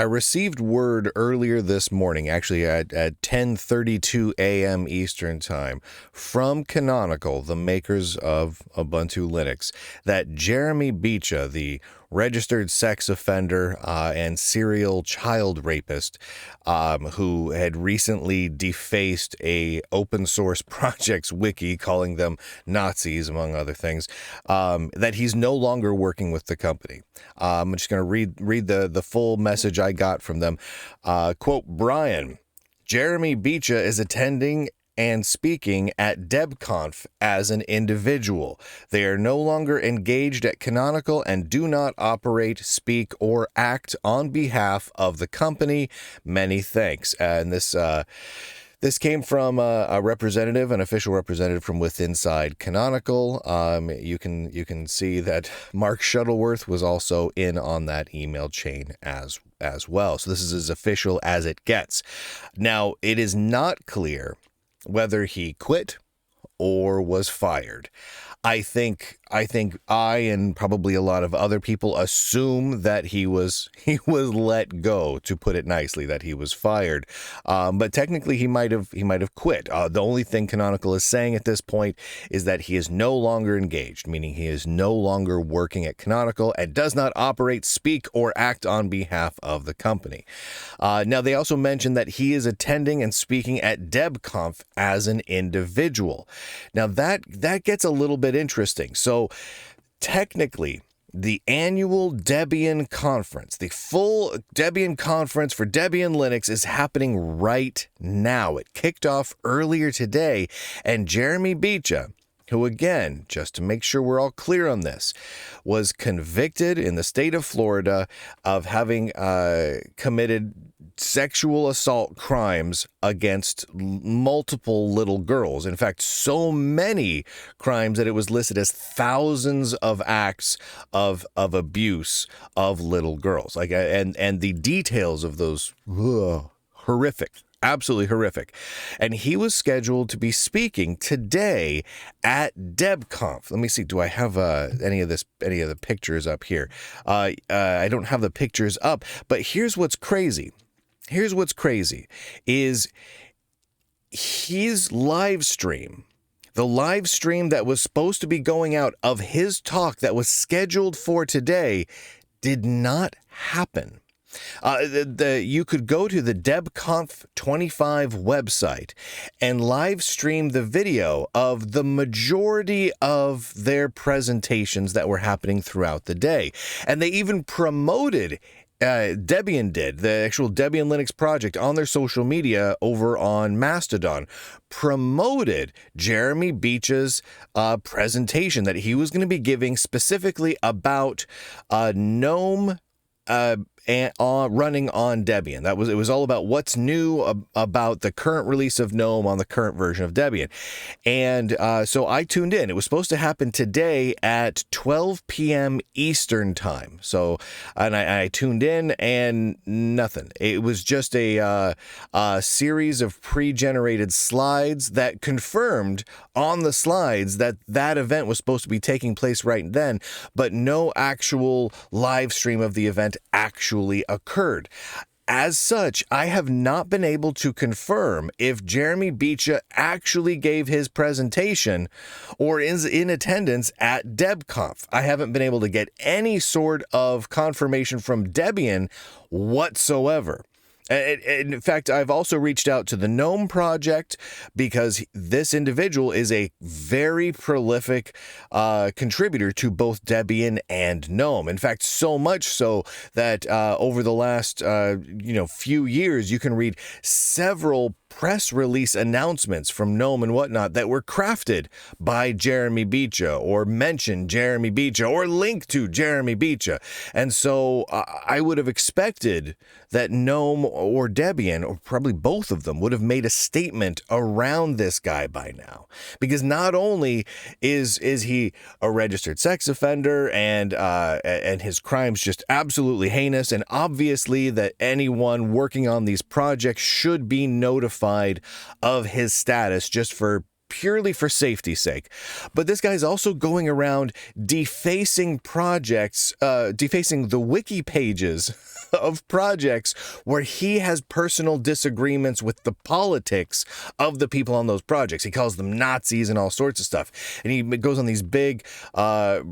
I received word earlier this morning, actually at 10:32 a.m. Eastern Time, from Canonical, the makers of Ubuntu Linux, that Jeremy Bicha, the registered sex offender and serial child rapist, who had recently defaced a open source project's wiki, calling them Nazis, among other things, that he's no longer working with the company. I'm just going to read the full message I got from them. Quote, Brian, Jeremy Bicha is attending and speaking at DebConf as an individual. They are no longer engaged at Canonical and do not operate, speak, or act on behalf of the company. Many thanks. And this came from a representative, an official representative from inside Canonical. You can see that Mark Shuttleworth was also in on that email chain as well. So this is as official as it gets. Now, it is not clear whether he quit or was fired. I think I and probably a lot of other people assume that he was let go, to put it nicely, that he was fired. But technically he might have quit. The only thing Canonical is saying at this point is that he is no longer engaged, meaning he is no longer working at Canonical and does not operate, speak, or act on behalf of the company. Now, they also mentioned that he is attending and speaking at DebConf as an individual. Now, that gets a little bit interesting. So technically, the annual Debian conference, the full Debian conference for Debian Linux, is happening right now. It kicked off earlier today, and Jeremy Bicha, who, again, just to make sure we're all clear on this, was convicted in the state of Florida of having committed sexual assault crimes against multiple little girls. In fact, so many crimes that it was listed as thousands of acts of abuse of little girls. And the details of those, horrific. Absolutely horrific. And he was scheduled to be speaking today at DebConf. Let me see. Do I have any of the pictures up here? I don't have the pictures up, but here's what's crazy. Is his live stream, the live stream that was supposed to be going out of his talk that was scheduled for today, did not happen. You could go to the DebConf 25 website and live stream the video of the majority of their presentations that were happening throughout the day. And they even promoted Debian did, the actual Debian Linux project, on their social media over on Mastodon, promoted Jeremy Bicha's presentation that he was going to be giving specifically about GNOME running on Debian. It was all about what's new about the current release of GNOME on the current version of Debian. And so I tuned in. It was supposed to happen today at 12 p.m. Eastern time. So, and I tuned in, and nothing. It was just a series of pre-generated slides that confirmed on the slides that event was supposed to be taking place right then, but no actual live stream of the event actually occurred. As such, I have not been able to confirm if Jeremy Bicha actually gave his presentation or is in attendance at DebConf. I haven't been able to get any sort of confirmation from Debian whatsoever. In fact, I've also reached out to the GNOME project, because this individual is a very prolific contributor to both Debian and GNOME. In fact, so much so that over the last few years, you can read several press release announcements from GNOME and whatnot that were crafted by Jeremy Bicha, or mention Jeremy Bicha, or link to Jeremy Bicha. And so I would have expected that GNOME or Debian, or probably both of them, would have made a statement around this guy by now. Because not only is he a registered sex offender and his crimes just absolutely heinous, and obviously that anyone working on these projects should be notified of his status just for purely for safety's sake. But this guy's also going around defacing projects, defacing the wiki pages of projects where he has personal disagreements with the politics of the people on those projects. He calls them Nazis and all sorts of stuff. And he goes on these big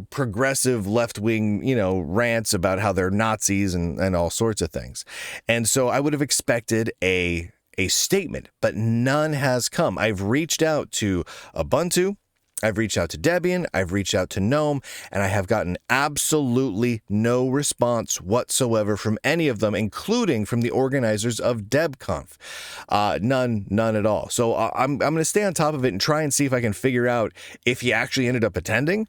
progressive left-wing, rants about how they're Nazis and all sorts of things. And so I would have expected a statement, but none has come. I've reached out to Ubuntu, I've reached out to Debian, I've reached out to GNOME, and I have gotten absolutely no response whatsoever from any of them, including from the organizers of DebConf. None at all. So I'm going to stay on top of it and try and see if I can figure out if he actually ended up attending.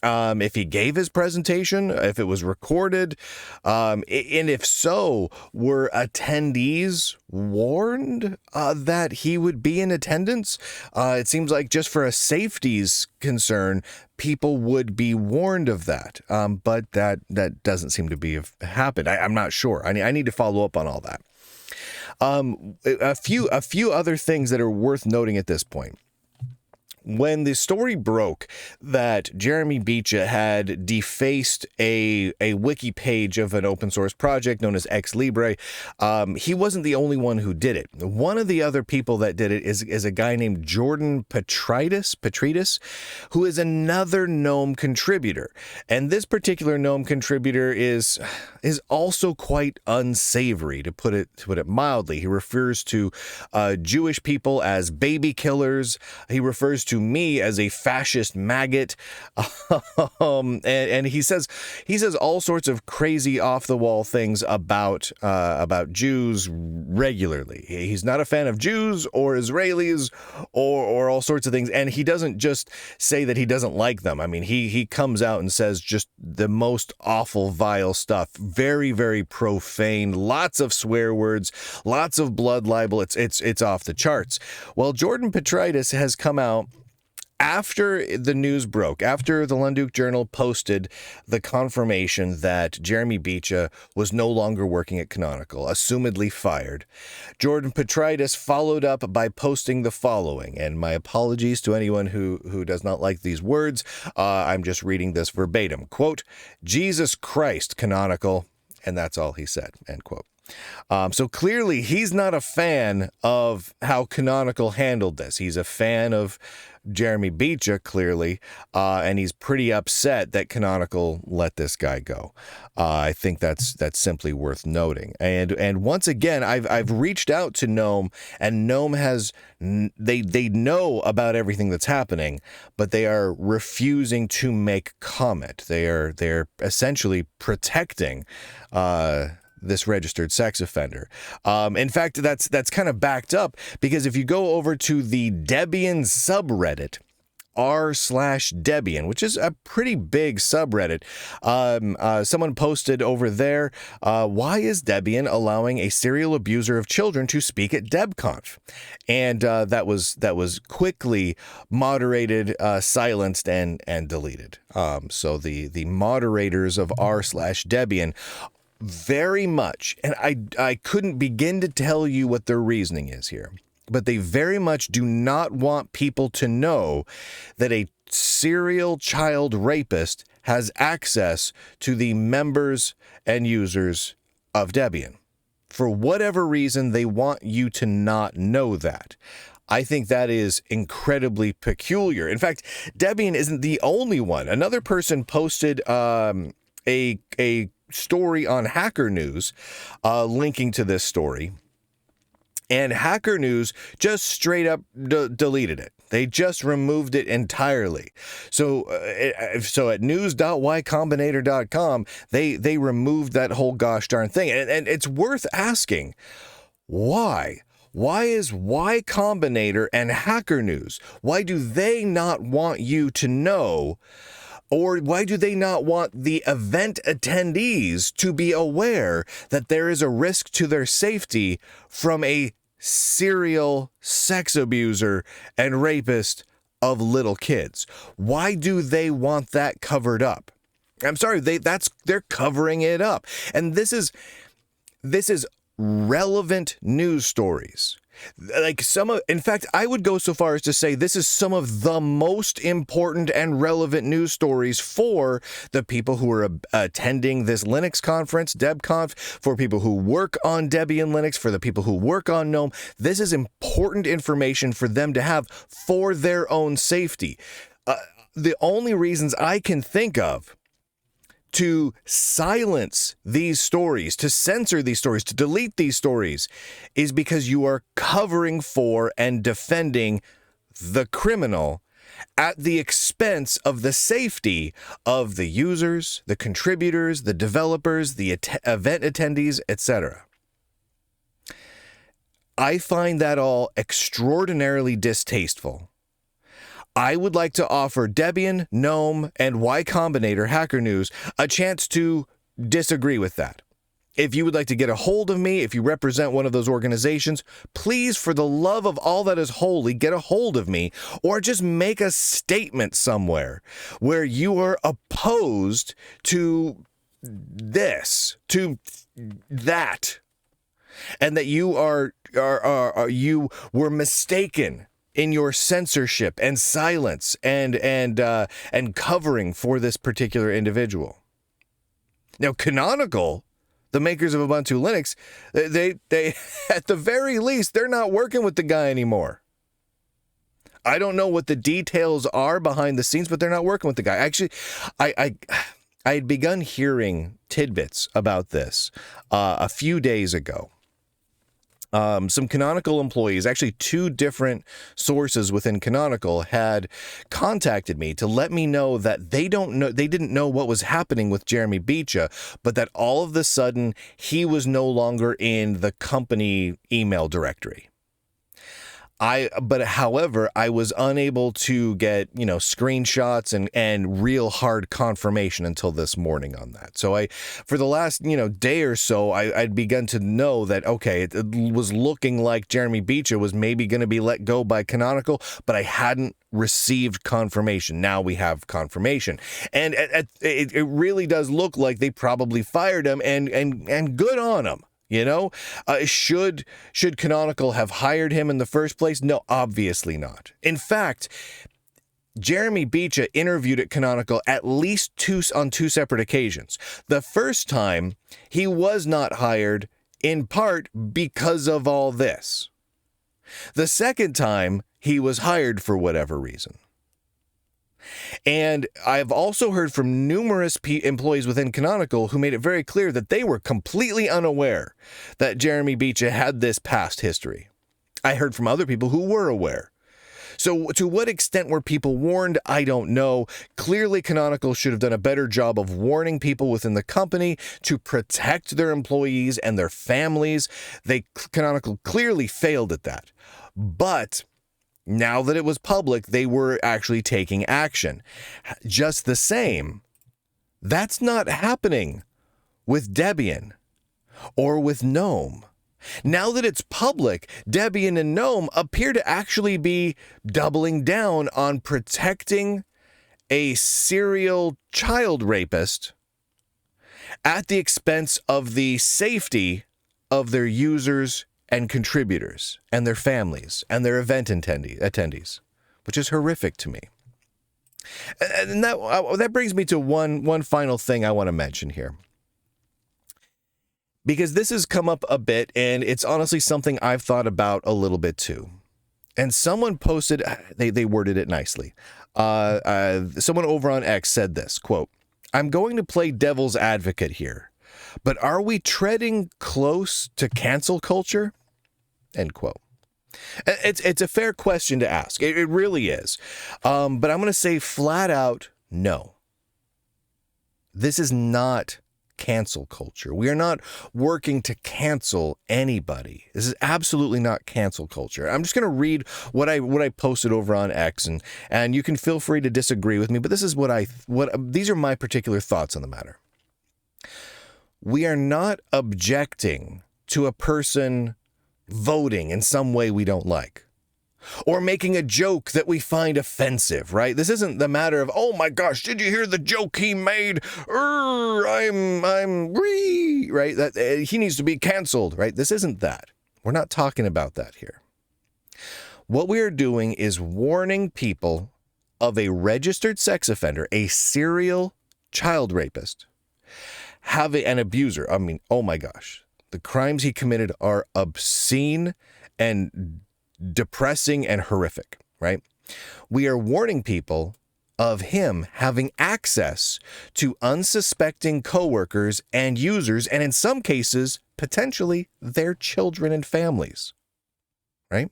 If he gave his presentation, if it was recorded, and if so, were attendees warned that he would be in attendance? It seems like just for a safety's concern, people would be warned of that, but that doesn't seem to be happened. I'm not sure. I need to follow up on all that. A few other things that are worth noting at this point. When the story broke that Jeremy Bicha had defaced a wiki page of an open source project known as Ex Libre, he wasn't the only one who did it. One of the other people that did it is a guy named Jordan Petrides, who is another GNOME contributor. And this particular GNOME contributor is also quite unsavory, to put it mildly. He refers to Jewish people as baby killers. He refers to me as a fascist maggot, and he says all sorts of crazy off the wall things about Jews regularly. He's not a fan of Jews or Israelis or all sorts of things, and he doesn't just say that he doesn't like them. I mean, he comes out and says just the most awful, vile stuff, very, very profane, lots of swear words, lots of blood libel. It's off the charts. Well, Jordan Petrides has come out after the news broke, after the Lunduke Journal posted the confirmation that Jeremy Bicha was no longer working at Canonical, assumedly fired. Jordan Petrides followed up by posting the following, and my apologies to anyone who does not like these words. I'm just reading this verbatim. Quote, "Jesus Christ, Canonical," and that's all he said, end quote. So clearly he's not a fan of how Canonical handled this. He's a fan of Jeremy Bicha, clearly, and he's pretty upset that Canonical let this guy go. I think that's simply worth noting. And once again, I've reached out to GNOME, and GNOME has they know about everything that's happening, but they are refusing to make comment. They're essentially protecting this registered sex offender. In fact, that's kind of backed up, because if you go over to the Debian subreddit, r/Debian, which is a pretty big subreddit, someone posted over there, why is Debian allowing a serial abuser of children to speak at DebConf? And that was quickly moderated, silenced, and deleted. So the moderators of r/Debian very much, and I couldn't begin to tell you what their reasoning is here, but they very much do not want people to know that a serial child rapist has access to the members and users of Debian. For whatever reason, they want you to not know that. I think that is incredibly peculiar. In fact, Debian isn't the only one. Another person posted a story on Hacker News linking to this story, and Hacker News just straight up deleted it. They just removed it entirely. So at news.ycombinator.com, they removed that whole gosh darn thing. And it's worth asking, why? Why is Y Combinator and Hacker News, why do they not want you to know? Or why do they not want the event attendees to be aware that there is a risk to their safety from a serial sex abuser and rapist of little kids? Why do they want that covered up? I'm sorry, they're covering it up. And this is relevant news stories. Like in fact, I would go so far as to say this is some of the most important and relevant news stories for the people who are attending this Linux conference, DebConf, for people who work on Debian Linux, for the people who work on GNOME. This is important information for them to have for their own safety. The only reasons I can think of to silence these stories, to censor these stories, to delete these stories, is because you are covering for and defending the criminal at the expense of the safety of the users, the contributors, the developers, the event attendees, etc. I find that all extraordinarily distasteful. I would like to offer Debian, GNOME, and Y Combinator Hacker News a chance to disagree with that. If you would like to get a hold of me, if you represent one of those organizations, please, for the love of all that is holy, get a hold of me, or just make a statement somewhere where you are opposed to this, to that, and that you you were mistaken in your censorship and silence and covering for this particular individual. Now, Canonical, the makers of Ubuntu Linux, they at the very least, they're not working with the guy anymore. I don't know what the details are behind the scenes, but they're not working with the guy. Actually, I had begun hearing tidbits about this a few days ago. Some Canonical employees, actually two different sources within Canonical, had contacted me to let me know that they didn't know what was happening with Jeremy Bicha, but that all of a sudden he was no longer in the company email directory. However, I was unable to get, screenshots and real hard confirmation until this morning on that. So for the last, day or so, I'd begun to know that, okay, it was looking like Jeremy Bicha was maybe going to be let go by Canonical, but I hadn't received confirmation. Now we have confirmation. And it really does look like they probably fired him, and good on him. Should Canonical have hired him in the first place? No, obviously not. In fact, Jeremy Bicha interviewed at Canonical at least on two separate occasions. The first time, he was not hired in part because of all this. The second time, he was hired for whatever reason. And I've also heard from numerous employees within Canonical who made it very clear that they were completely unaware that Jeremy Bicha had this past history. I heard from other people who were aware. So to what extent were people warned? I don't know. Clearly, Canonical should have done a better job of warning people within the company to protect their employees and their families. Canonical clearly failed at that. But now that it was public, they were actually taking action. Just the same, that's not happening with Debian or with GNOME. Now that it's public, Debian and GNOME appear to actually be doubling down on protecting a serial child rapist at the expense of the safety of their users and contributors and their families and their event attendees, which is horrific to me. And that brings me to one final thing I want to mention here, because this has come up a bit, and it's honestly something I've thought about a little bit too. And someone posted, they worded it nicely. Someone over on X said this, quote, "I'm going to play devil's advocate here, but are we treading close to cancel culture?" End quote. It's a fair question to ask. It really is. But I'm going to say flat out, no. This is not cancel culture. We are not working to cancel anybody. This is absolutely not cancel culture. I'm just going to read what I posted over on X, and you can feel free to disagree with me, but this is these are my particular thoughts on the matter. We are not objecting to a person voting in some way we don't like. or making a joke that we find offensive, right? This isn't the matter of, oh my gosh, did you hear the joke he made? Right? That he needs to be canceled, right? This isn't that. We're not talking about that here. What we are doing is warning people of a registered sex offender, a serial child rapist, an abuser. I mean, oh my gosh, the crimes he committed are obscene and depressing and horrific, right? We are warning people of him having access to unsuspecting coworkers and users, and in some cases, potentially their children and families, right?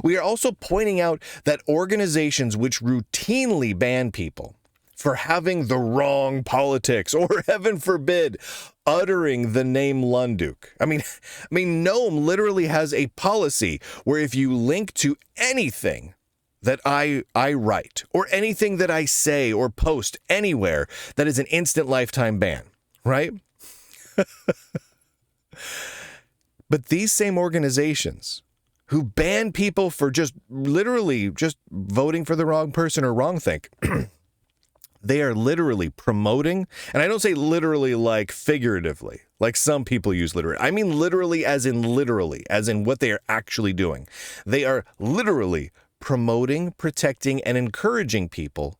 We are also pointing out that organizations which routinely ban people for having the wrong politics, or heaven forbid, uttering the name Lunduke. I mean, GNOME literally has a policy where if you link to anything that I write, or anything that I say or post anywhere, that is an instant lifetime ban, right? But these same organizations who ban people for just literally just voting for the wrong person or wrongthink, they are literally promoting, and I don't say literally like figuratively, like some people use literally. I mean literally as in what they are actually doing. They are literally promoting, protecting, and encouraging people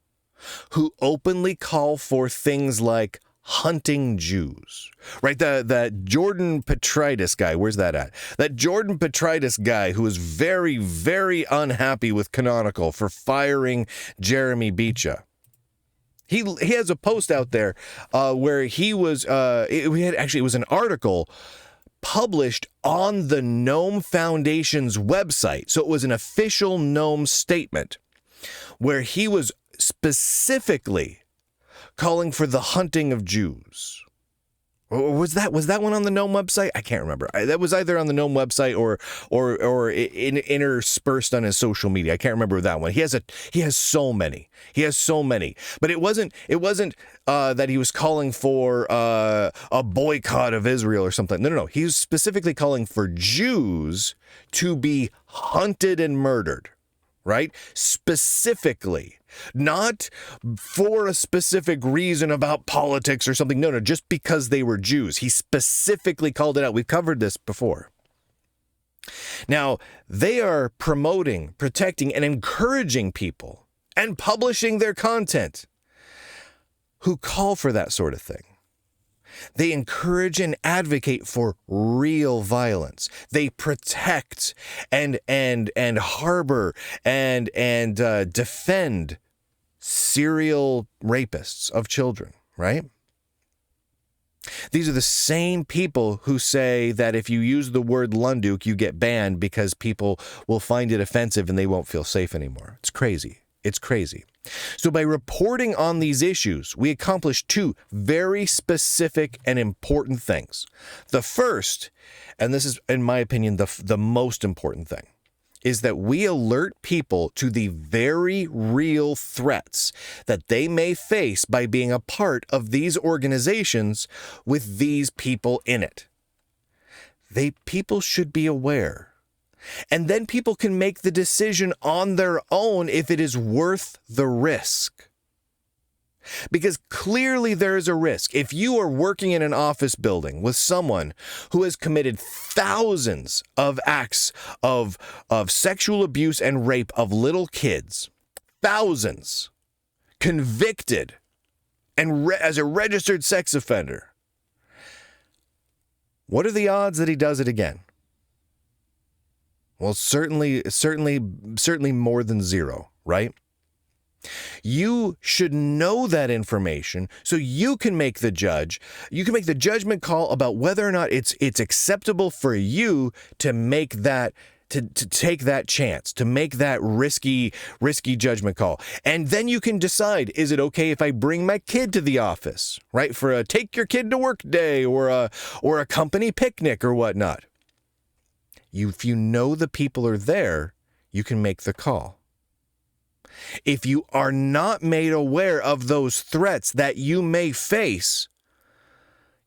who openly call for things like hunting Jews, right? That Jordan Petritis guy, where's that at? That Jordan Petritis guy who was very, very unhappy with Canonical for firing Jeremy Bicha. He has a post out there where he was, it was an article published on the GNOME Foundation's website. So it was an official GNOME statement where he was specifically calling for the hunting of Jews. Or was that one on the GNOME website? I can't remember. That was either on the GNOME website or interspersed on his social media. I can't remember that one. He has so many. But it wasn't that he was calling for a boycott of Israel or something. No. He was specifically calling for Jews to be hunted and murdered. Right? Specifically, not for a specific reason about politics or something. No, just because they were Jews. He specifically called it out. We've covered this before. Now, they are promoting, protecting, and encouraging people and publishing their content who call for that sort of thing. They encourage and advocate for real violence. They protect and harbor and defend serial rapists of children, right? These are the same people who say that if you use the word Lunduke, you get banned because people will find it offensive and they won't feel safe anymore. It's crazy. It's crazy. So by reporting on these issues, we accomplish two very specific and important things. The first, and this is, in my opinion, the most important thing, is that we alert people to the very real threats that they may face by being a part of these organizations with these people in it. People should be aware. And then people can make the decision on their own if it is worth the risk. Because clearly there is a risk. If you are working in an office building with someone who has committed thousands of acts of sexual abuse and rape of little kids, thousands, convicted, and as a registered sex offender, what are the odds that he does it again? Well, certainly more than zero, right? You should know that information so you can make the judgment call about whether or not it's acceptable for you to make that to take that chance, to make that risky judgment call. And then you can decide, is it okay if I bring my kid to the office, right? For a take your kid to work day or a company picnic or whatnot. If you know the people are there, you can make the call. If you are not made aware of those threats that you may face,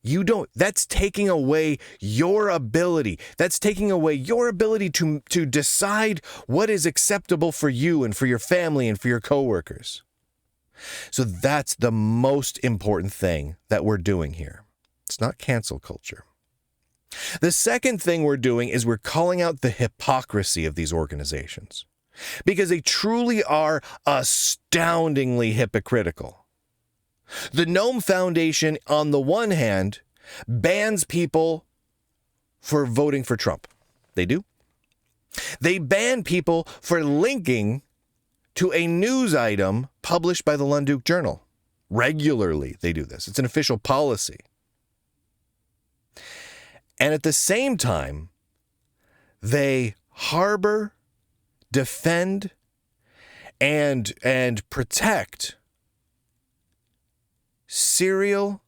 That's taking away your ability. That's taking away your ability to decide what is acceptable for you and for your family and for your coworkers. So that's the most important thing that we're doing here. It's not cancel culture. The second thing we're doing is we're calling out the hypocrisy of these organizations, because they truly are astoundingly hypocritical. The GNOME Foundation, on the one hand, bans people for voting for Trump. They do. They ban people for linking to a news item published by the Lunduke Journal. Regularly, they do this. It's an official policy. And at the same time, they harbor, defend, and protect serial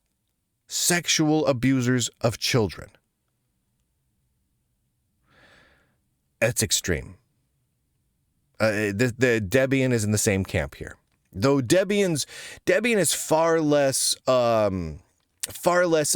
sexual abusers of children. That's extreme. The Debian is in the same camp here, though Debian is far less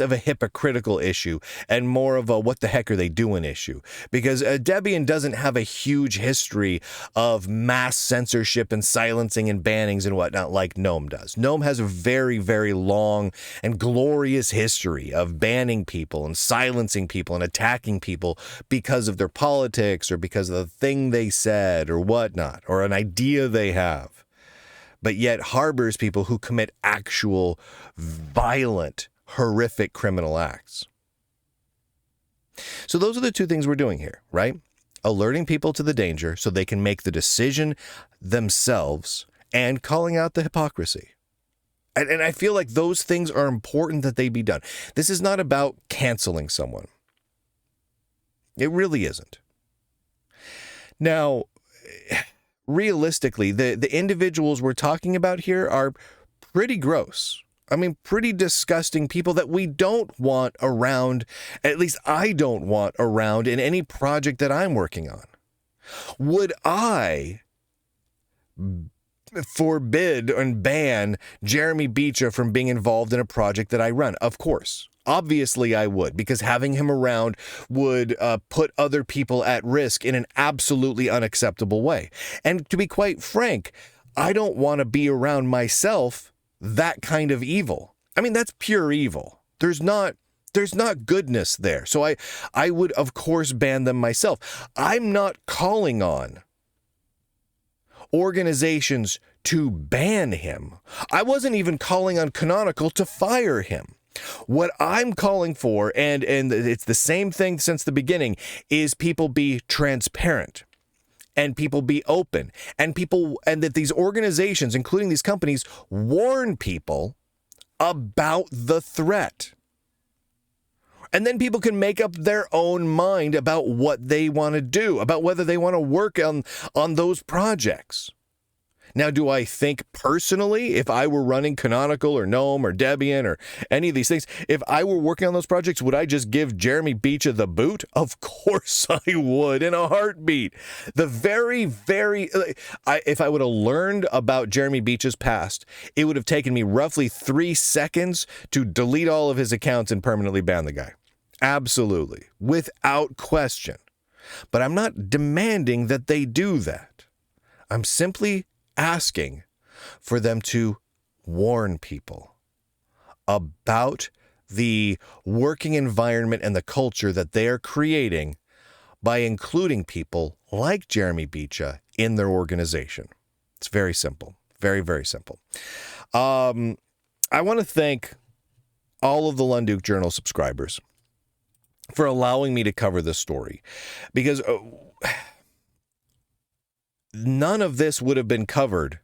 of a hypocritical issue and more of a what the heck are they doing issue, because Debian doesn't have a huge history of mass censorship and silencing and bannings and whatnot like GNOME does. GNOME has a very, very long and glorious history of banning people and silencing people and attacking people because of their politics or because of the thing they said or whatnot, or an idea they have, but yet harbors people who commit actual violent, horrific criminal acts. So those are the two things we're doing here, right? Alerting people to the danger so they can make the decision themselves, and calling out the hypocrisy. And I feel like those things are important that they be done. This is not about canceling someone. It really isn't. Now, realistically, the individuals we're talking about here are pretty gross. I mean, pretty disgusting people that we don't want around, at least I don't want around in any project that I'm working on. Would I forbid and ban Jeremy Bicha from being involved in a project that I run? Of course. Obviously I would, because having him around would put other people at risk in an absolutely unacceptable way. And to be quite frank, I don't want to be around myself that kind of evil. I mean, that's pure evil. There's not goodness there. So I would, of course, ban them myself. I'm not calling on organizations to ban him. I wasn't even calling on Canonical to fire him. What I'm calling for, and it's the same thing since the beginning, is people be transparent. And people be open, and that these organizations, including these companies, warn people about the threat. And then people can make up their own mind about what they want to do, about whether they want to work on those projects. Now, do I think personally, if I were running Canonical or GNOME or Debian or any of these things, if I were working on those projects, would I just give Jeremy Bicha the boot? Of course I would, in a heartbeat. The if I would have learned about Jeremy Bicha's past, it would have taken me roughly 3 seconds to delete all of his accounts and permanently ban the guy. Absolutely, without question. But I'm not demanding that they do that. I'm simply asking for them to warn people about the working environment and the culture that they are creating by including people like Jeremy Bicha in their organization. It's very simple. Very, very simple. I want to thank all of the Lunduke Journal subscribers for allowing me to cover this story, because none of this would have been covered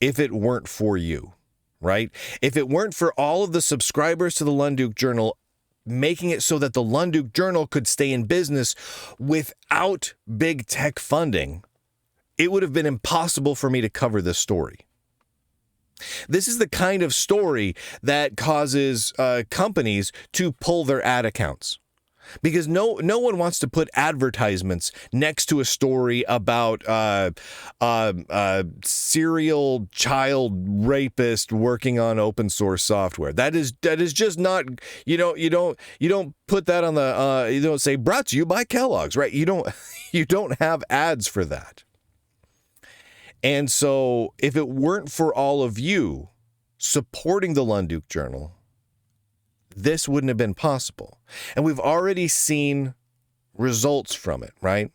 if it weren't for you, right? If it weren't for all of the subscribers to the Lunduke Journal making it so that the Lunduke Journal could stay in business without big tech funding, it would have been impossible for me to cover this story. This is the kind of story that causes companies to pull their ad accounts. Because no one wants to put advertisements next to a story about serial child rapist working on open source software. That is just not, you don't put that on the you don't say brought to you by Kellogg's, right? You don't have ads for that. And so if it weren't for all of you supporting the Lunduke Journal, this wouldn't have been possible. And we've already seen results from it, right?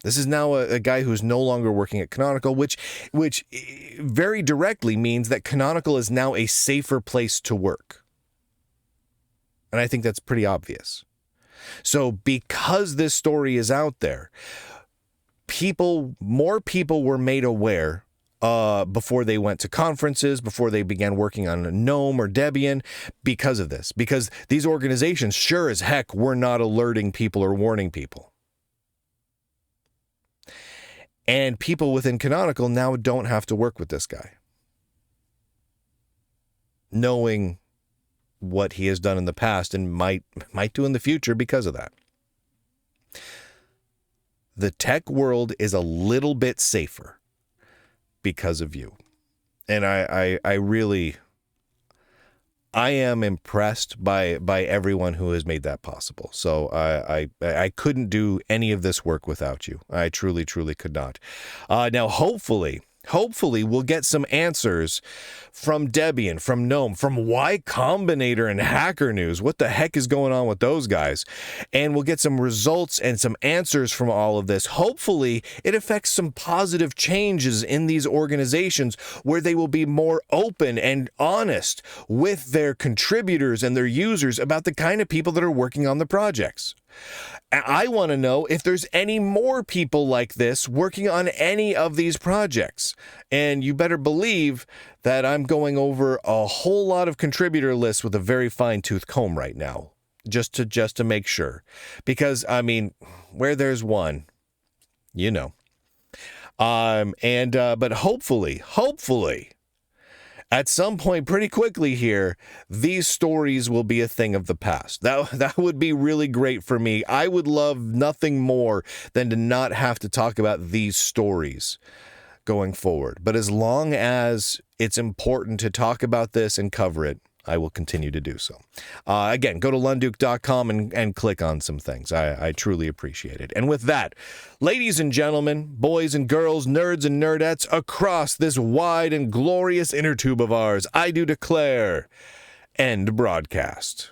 This is now a guy who's no longer working at Canonical, which very directly means that Canonical is now a safer place to work. And I think that's pretty obvious. So because this story is out there, more people were made aware before they went to conferences, before they began working on GNOME or Debian, because of this. Because these organizations, sure as heck, were not alerting people or warning people. And people within Canonical now don't have to work with this guy, knowing what he has done in the past and might do in the future because of that. The tech world is a little bit safer because of you. And I am impressed by everyone who has made that possible. So I couldn't do any of this work without you. I truly could not. Now, hopefully we'll get some answers from Debian, from GNOME, from Y Combinator and Hacker News. What the heck is going on with those guys? And we'll get some results and some answers from all of this. Hopefully it affects some positive changes in these organizations where they will be more open and honest with their contributors and their users about the kind of people that are working on the projects. I want to know if there's any more people like this working on any of these projects. And you better believe that I'm going over a whole lot of contributor lists with a very fine-tooth comb right now, just to make sure. Because, I mean, where there's one, you know. But hopefully, at some point pretty quickly here, these stories will be a thing of the past. That would be really great for me. I would love nothing more than to not have to talk about these stories going forward. But as long as it's important to talk about this and cover it, I will continue to do so. Again, go to lunduke.com and click on some things. I truly appreciate it. And with that, ladies and gentlemen, boys and girls, nerds and nerdettes across this wide and glorious inner tube of ours, I do declare, end broadcast.